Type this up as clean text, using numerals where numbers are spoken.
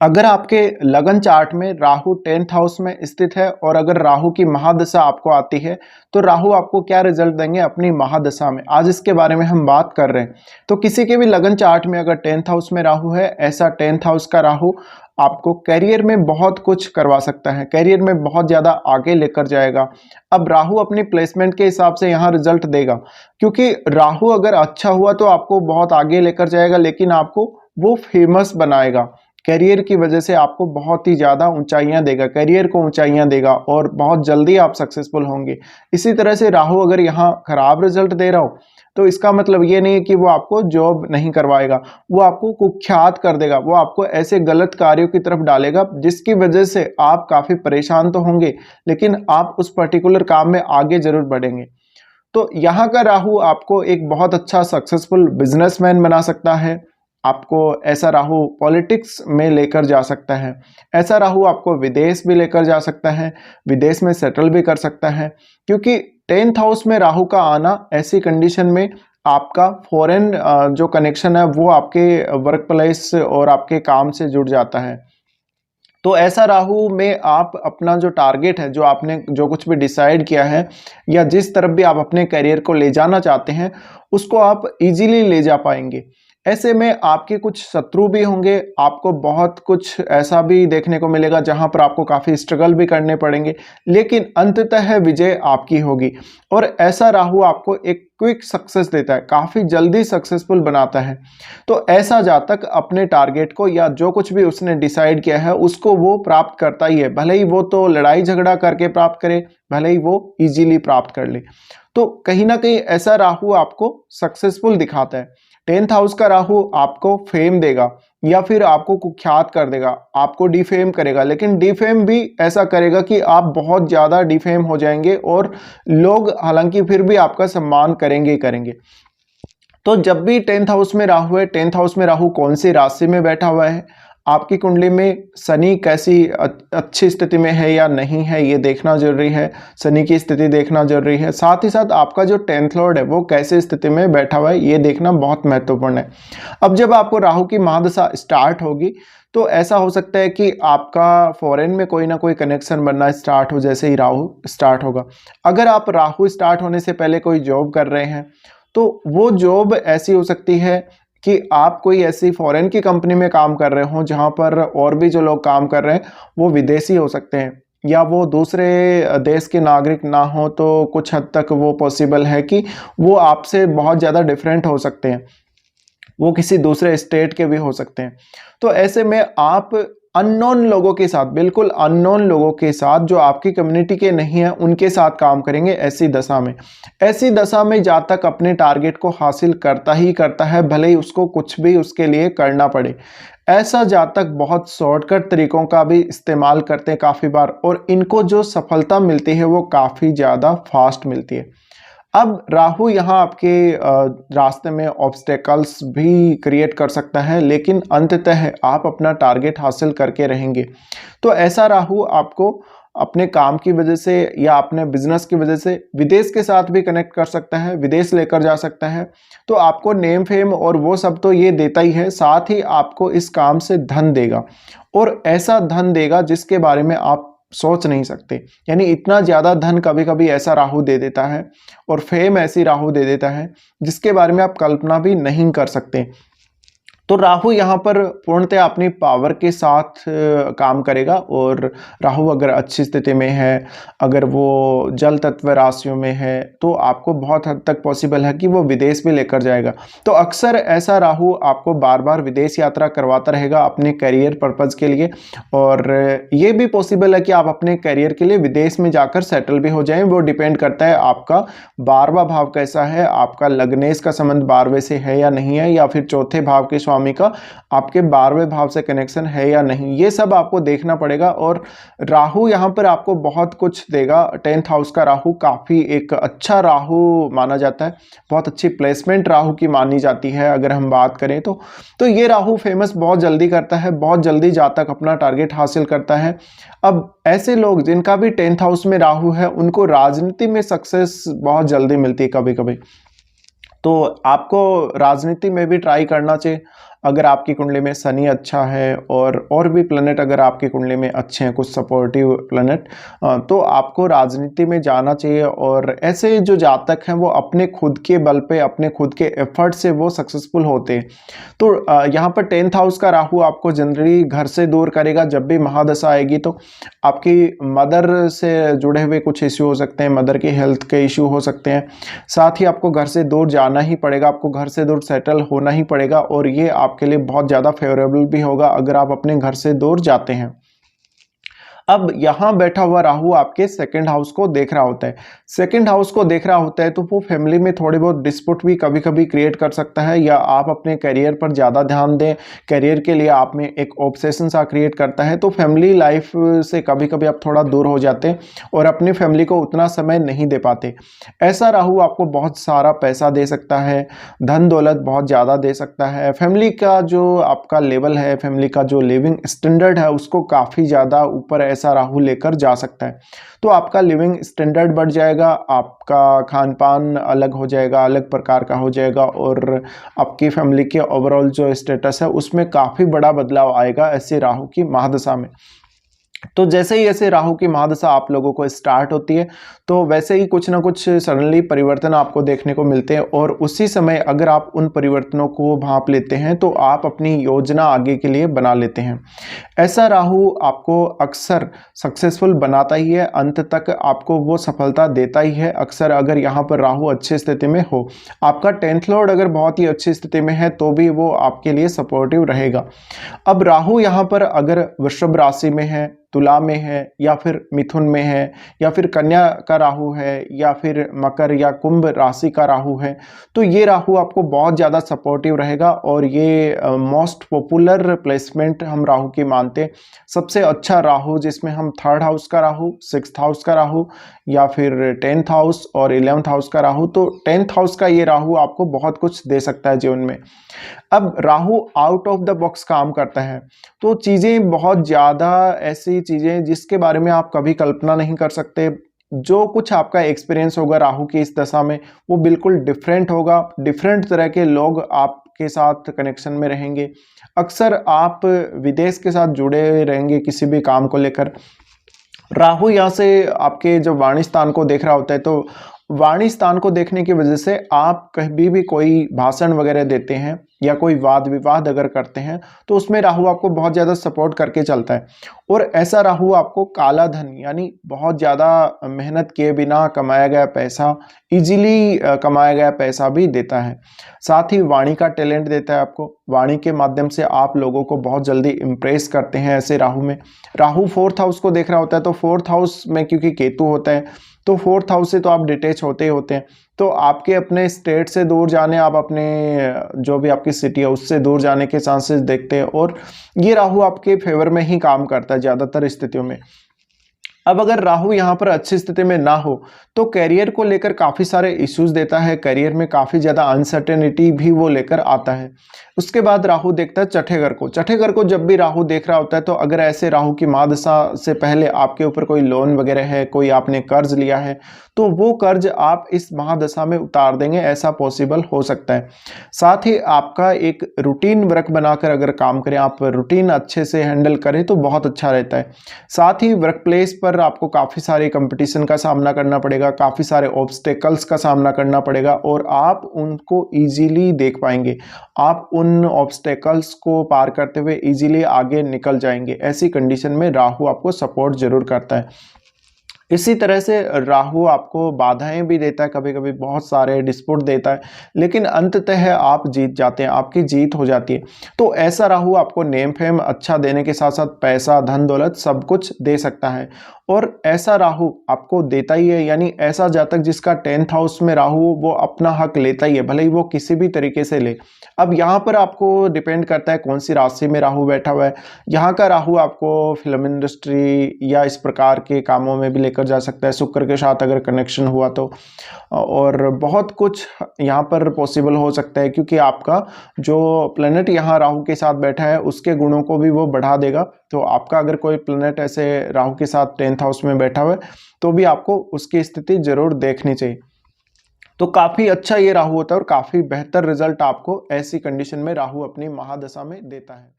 अगर आपके लगन चार्ट में राहु 10th हाउस में स्थित है और अगर राहु की महादशा आपको आती है तो राहु आपको क्या रिजल्ट देंगे अपनी महादशा में, आज इसके बारे में हम बात कर रहे हैं। तो किसी के भी लगन चार्ट में अगर 10th हाउस में राहु है, ऐसा 10th हाउस का राहु आपको करियर में बहुत कुछ करवा सकता है, करियर में बहुत ज़्यादा आगे लेकर जाएगा। अब राहु अपनी प्लेसमेंट के हिसाब से यहाँ रिजल्ट देगा, क्योंकि राहु अगर अच्छा हुआ तो आपको बहुत आगे लेकर जाएगा, लेकिन आपको वो फेमस बनाएगा, करियर की वजह से आपको बहुत ही ज़्यादा ऊंचाइयां देगा, करियर को ऊंचाइयां देगा और बहुत जल्दी आप सक्सेसफुल होंगे। इसी तरह से राहु अगर यहाँ खराब रिजल्ट दे रहा हो तो इसका मतलब ये नहीं कि वो आपको जॉब नहीं करवाएगा, वो आपको कुख्यात कर देगा, वो आपको ऐसे गलत कार्यों की तरफ डालेगा जिसकी वजह से आप काफ़ी परेशान तो होंगे, लेकिन आप उस पर्टिकुलर काम में आगे जरूर बढ़ेंगे। तो यहाँ का राहु आपको एक बहुत अच्छा सक्सेसफुल बिजनेसमैन बना सकता है, आपको ऐसा राहु पॉलिटिक्स में लेकर जा सकता है, ऐसा राहु आपको विदेश भी लेकर जा सकता है, विदेश में सेटल भी कर सकता है, क्योंकि 10th हाउस में राहु का आना ऐसी कंडीशन में आपका फॉरेन जो कनेक्शन है वो आपके वर्क प्लेस और आपके काम से जुड़ जाता है। तो ऐसा राहु में आप अपना जो टारगेट है, जो आपने जो कुछ भी डिसाइड किया है या जिस तरफ भी आप अपने करियर को ले जाना चाहते हैं उसको आप इजीली ले जा पाएंगे। ऐसे में आपके कुछ शत्रु भी होंगे, आपको बहुत कुछ ऐसा भी देखने को मिलेगा जहां पर आपको काफ़ी स्ट्रगल भी करने पड़ेंगे, लेकिन अंततः विजय आपकी होगी। और ऐसा राहु आपको एक क्विक सक्सेस देता है, काफ़ी जल्दी सक्सेसफुल बनाता है। तो ऐसा जातक अपने टारगेट को या जो कुछ भी उसने डिसाइड किया है उसको वो प्राप्त करता ही है, भले ही वो तो लड़ाई झगड़ा करके प्राप्त करे, भले ही वो इजीली प्राप्त कर ले। तो कहीं ना कहीं ऐसा राहु आपको सक्सेसफुल दिखाता है। 10th हाउस का राहु आपको फेम देगा या फिर आपको कुख्यात कर देगा, आपको डिफेम करेगा, लेकिन डिफेम भी ऐसा करेगा कि आप बहुत ज़्यादा डिफेम हो जाएंगे और लोग हालांकि फिर भी आपका सम्मान करेंगे ही करेंगे। तो जब भी 10th हाउस में राहु है, 10th हाउस में राहु कौन सी राशि में बैठा हुआ है, आपकी कुंडली में शनि कैसी अच्छी स्थिति में है या नहीं है ये देखना जरूरी है, शनि की स्थिति देखना जरूरी है। साथ ही साथ आपका जो 10th लॉर्ड है वो कैसे स्थिति में बैठा हुआ है ये देखना बहुत महत्वपूर्ण है। अब जब आपको राहु की महादशा स्टार्ट होगी तो ऐसा हो सकता है कि आपका फॉरेन में कोई ना कोई कनेक्शन बनना स्टार्ट हो जैसे ही राहु स्टार्ट होगा। अगर आप राहु स्टार्ट होने से पहले कोई जॉब कर रहे हैं तो वो जॉब ऐसी हो सकती है कि आप कोई ऐसी फॉरेन की कंपनी में काम कर रहे हो जहां पर और भी जो लोग काम कर रहे हैं वो विदेशी हो सकते हैं या वो दूसरे देश के नागरिक ना हो, तो कुछ हद तक वो पॉसिबल है कि वो आपसे बहुत ज़्यादा डिफरेंट हो सकते हैं, वो किसी दूसरे स्टेट के भी हो सकते हैं। तो ऐसे में आप अननोन लोगों के साथ, बिल्कुल अननोन लोगों के साथ जो आपकी कम्युनिटी के नहीं है उनके साथ काम करेंगे ऐसी दशा में। ऐसी दशा में जातक अपने टारगेट को हासिल करता ही करता है, भले ही उसको कुछ भी उसके लिए करना पड़े। ऐसा जातक बहुत शॉर्टकट तरीकों का भी इस्तेमाल करते हैं काफ़ी बार, और इनको जो सफलता मिलती है वो काफ़ी ज़्यादा फास्ट मिलती है। अब राहु यहाँ आपके रास्ते में ऑब्स्टेकल्स भी क्रिएट कर सकता है, लेकिन अंततः आप अपना टारगेट हासिल करके रहेंगे। तो ऐसा राहु आपको अपने काम की वजह से या अपने बिजनेस की वजह से विदेश के साथ भी कनेक्ट कर सकता है, विदेश लेकर जा सकता है। तो आपको नेम फेम और वो सब तो ये देता ही है, साथ ही आपको इस काम से धन देगा, और ऐसा धन देगा जिसके बारे में आप सोच नहीं सकते। यानी इतना ज़्यादा धन कभी कभी ऐसा राहु दे देता है और फेम ऐसी राहु दे देता है जिसके बारे में आप कल्पना भी नहीं कर सकते। तो राहु यहाँ पर पूर्णतः अपनी पावर के साथ काम करेगा, और राहु अगर अच्छी स्थिति में है, अगर वो जल तत्व राशियों में है, तो आपको बहुत हद तक पॉसिबल है कि वो विदेश भी लेकर जाएगा। तो अक्सर ऐसा राहु आपको बार बार विदेश यात्रा करवाता रहेगा अपने करियर पर्पज़ के लिए, और ये भी पॉसिबल है कि आप अपने करियर के लिए विदेश में जाकर सेटल भी हो जाएं। वो डिपेंड करता है आपका 12वां भाव कैसा है, आपका लग्नेश का संबंध 12वें से है या नहीं है, या फिर चौथे भाव के स्वामी का आपके 12वें भाव से कनेक्शन है या नहीं, ये सब आपको देखना पड़ेगा। और राहु यहाँ पर आपको बहुत कुछ देगा। 10th हाउस का राहु काफ़ी एक अच्छा राहु माना जाता है, बहुत अच्छी प्लेसमेंट राहु की मानी जाती है अगर हम बात करें तो ये राहु फेमस बहुत जल्दी करता है, बहुत जल्दी जातक अपना टारगेट हासिल करता है। अब ऐसे लोग जिनका भी 10th हाउस में राहु है उनको राजनीति में सक्सेस बहुत जल्दी मिलती है कभी कभी, तो आपको राजनीति में भी ट्राई करना चाहिए। अगर आपकी कुंडली में शनि अच्छा है और भी प्लैनेट अगर आपकी कुंडली में अच्छे हैं, कुछ सपोर्टिव प्लैनेट, तो आपको राजनीति में जाना चाहिए। और ऐसे जो जातक हैं वो अपने खुद के बल पे, अपने खुद के एफर्ट से वो सक्सेसफुल होते हैं। तो यहाँ पर 10th हाउस का राहु आपको जनरली घर से दूर करेगा। जब भी महादशा आएगी तो आपकी मदर से जुड़े हुए कुछ इश्यू हो सकते हैं, मदर की हेल्थ के इश्यू हो सकते हैं। साथ ही आपको घर से दूर जाना ही पड़ेगा, आपको घर से दूर सेटल होना ही पड़ेगा, और ये आपके लिए बहुत ज़्यादा फेवरेबल भी होगा अगर आप अपने घर से दूर जाते हैं। अब यहाँ बैठा हुआ राहु आपके सेकंड हाउस को देख रहा होता है। सेकंड हाउस को देख रहा होता है तो वो फैमिली में थोड़ी बहुत डिस्प्यूट भी कभी कभी क्रिएट कर सकता है, या आप अपने करियर पर ज़्यादा ध्यान दें, करियर के लिए आप में एक ऑब्सेशन सा क्रिएट करता है, तो फैमिली लाइफ से कभी कभी आप थोड़ा दूर हो जाते हैं और अपनी फैमिली को उतना समय नहीं दे पाते। ऐसा राहु आपको बहुत सारा पैसा दे सकता है, धन दौलत बहुत ज़्यादा दे सकता है, फैमिली का जो आपका लेवल है, फैमिली का जो लिविंग स्टैंडर्ड है उसको काफ़ी ज़्यादा ऊपर ऐसा राहु लेकर जा सकता है। तो आपका लिविंग स्टैंडर्ड बढ़ जाएगा, आपका खान पान अलग हो जाएगा, अलग प्रकार का हो जाएगा, और आपकी फैमिली के ओवरऑल जो स्टेटस है उसमें काफ़ी बड़ा बदलाव आएगा ऐसे राहु की महादशा में। तो जैसे ही ऐसे राहु की महादशा आप लोगों को स्टार्ट होती है तो वैसे ही कुछ ना कुछ सडनली परिवर्तन आपको देखने को मिलते हैं, और उसी समय अगर आप उन परिवर्तनों को भांप लेते हैं तो आप अपनी योजना आगे के लिए बना लेते हैं। ऐसा राहु आपको अक्सर सक्सेसफुल बनाता ही है, अंत तक आपको वो सफलता देता ही है अक्सर, अगर यहाँ पर राहु अच्छी स्थिति में हो। आपका 10th लॉर्ड अगर बहुत ही अच्छी स्थिति में है तो भी वो आपके लिए सपोर्टिव रहेगा। अब राहु यहाँ पर अगर वृषभ राशि में है, तुला में है, या फिर मिथुन में है, या फिर कन्या का राहु है, या फिर मकर या कुंभ राशि का राहु है, तो ये राहु आपको बहुत ज़्यादा सपोर्टिव रहेगा। और ये मोस्ट पॉपुलर प्लेसमेंट हम राहु की मानते हैं। सबसे अच्छा राहु जिसमें हम 3rd हाउस का राहु, 6th हाउस का राहु, या फिर 10th हाउस और 11th हाउस का राहु, तो 10th हाउस का ये राहु आपको बहुत कुछ दे सकता है जीवन में। अब Rahu out of the box काम करता है, तो चीज़ें बहुत ज़्यादा ऐसी चीज़ें जिसके बारे में आप कभी कल्पना नहीं कर सकते। जो कुछ आपका एक्सपीरियंस होगा राहु की इस दशा में वो बिल्कुल डिफरेंट होगा। डिफरेंट तरह के लोग आपके साथ कनेक्शन में रहेंगे। अक्सर आप विदेश के साथ जुड़े रहेंगे किसी भी काम को लेकर। राहु यहाँ से आपके जब वाणी स्थान को देख रहा होता है तो वाणी स्थान को देखने की वजह से आप कभी भी कोई भाषण वगैरह देते हैं या कोई वाद विवाद अगर करते हैं तो उसमें राहु आपको बहुत ज़्यादा सपोर्ट करके चलता है। और ऐसा राहु आपको काला धन यानी बहुत ज़्यादा मेहनत किए बिना कमाया गया पैसा, इजीली कमाया गया पैसा भी देता है। साथ ही वाणी का टैलेंट देता है आपको। वाणी के माध्यम से आप लोगों को बहुत जल्दी इम्प्रेस करते हैं ऐसे राहु में। राहु 4th हाउस को देख रहा होता है तो 4th हाउस में क्योंकि केतु होता है तो 4th हाउस से तो आप डिटेच होते ही होते हैं। तो आपके अपने स्टेट से दूर जाने, आप अपने जो भी आपकी सिटी है उससे दूर जाने के चांसेस देखते हैं, और ये राहु आपके फेवर में ही काम करता है ज़्यादातर स्थितियों में। अब अगर राहु यहाँ पर अच्छी स्थिति में ना हो तो करियर को लेकर काफ़ी सारे इश्यूज देता है, करियर में काफ़ी ज़्यादा अनसर्टेनिटी भी वो लेकर आता है। उसके बाद राहु देखता है छठे घर को। छठे घर को जब भी राहु देख रहा होता है तो अगर ऐसे राहु की महादशा से पहले आपके ऊपर कोई लोन वगैरह है, कोई आपने कर्ज लिया है, तो वो कर्ज आप इस महादशा में उतार देंगे, ऐसा पॉसिबल हो सकता है। साथ ही आपका एक रूटीन वर्क बनाकर अगर काम करें, आप रूटीन अच्छे से हैंडल करें तो बहुत अच्छा रहता है। साथ ही वर्क प्लेस पर आपको काफ़ी सारे कंपटीशन का सामना करना पड़ेगा, काफ़ी सारे ऑब्स्टेकल्स का सामना करना पड़ेगा, और आप उनको ईजीली देख पाएंगे। आप उन ऑब्स्टेकल्स को पार करते हुए ईजीली आगे निकल जाएंगे। ऐसी कंडीशन में राहु आपको सपोर्ट जरूर करता है। इसी तरह से राहु आपको बाधाएं भी देता है, कभी कभी बहुत सारे डिस्प्यूट देता है, लेकिन अंततः आप जीत जाते हैं, आपकी जीत हो जाती है। तो ऐसा राहु आपको नेम फेम अच्छा देने के साथ साथ पैसा, धन दौलत सब कुछ दे सकता है। और ऐसा राहु आपको देता ही है, यानी ऐसा जातक जिसका 10th हाउस में राहु वो अपना हक लेता ही है, भले ही वो किसी भी तरीके से ले। अब यहाँ पर आपको डिपेंड करता है कौन सी राशि में राहु बैठा हुआ है। यहाँ का राहु आपको फिल्म इंडस्ट्री या इस प्रकार के कामों में भी लेकर जा सकता है, शुक्र के साथ अगर कनेक्शन हुआ तो, और बहुत कुछ यहाँ पर पॉसिबल हो सकता है, क्योंकि आपका जो प्लेनेट यहाँ राहु के साथ बैठा है उसके गुणों को भी वो बढ़ा देगा। तो आपका अगर कोई प्लेनेट ऐसे राहु के साथ 10th हाउस में बैठा हुआ है तो भी आपको उसकी स्थिति जरूर देखनी चाहिए। तो काफी अच्छा ये राहु होता है और काफी बेहतर रिजल्ट आपको ऐसी कंडीशन में राहु अपनी महादशा में देता है।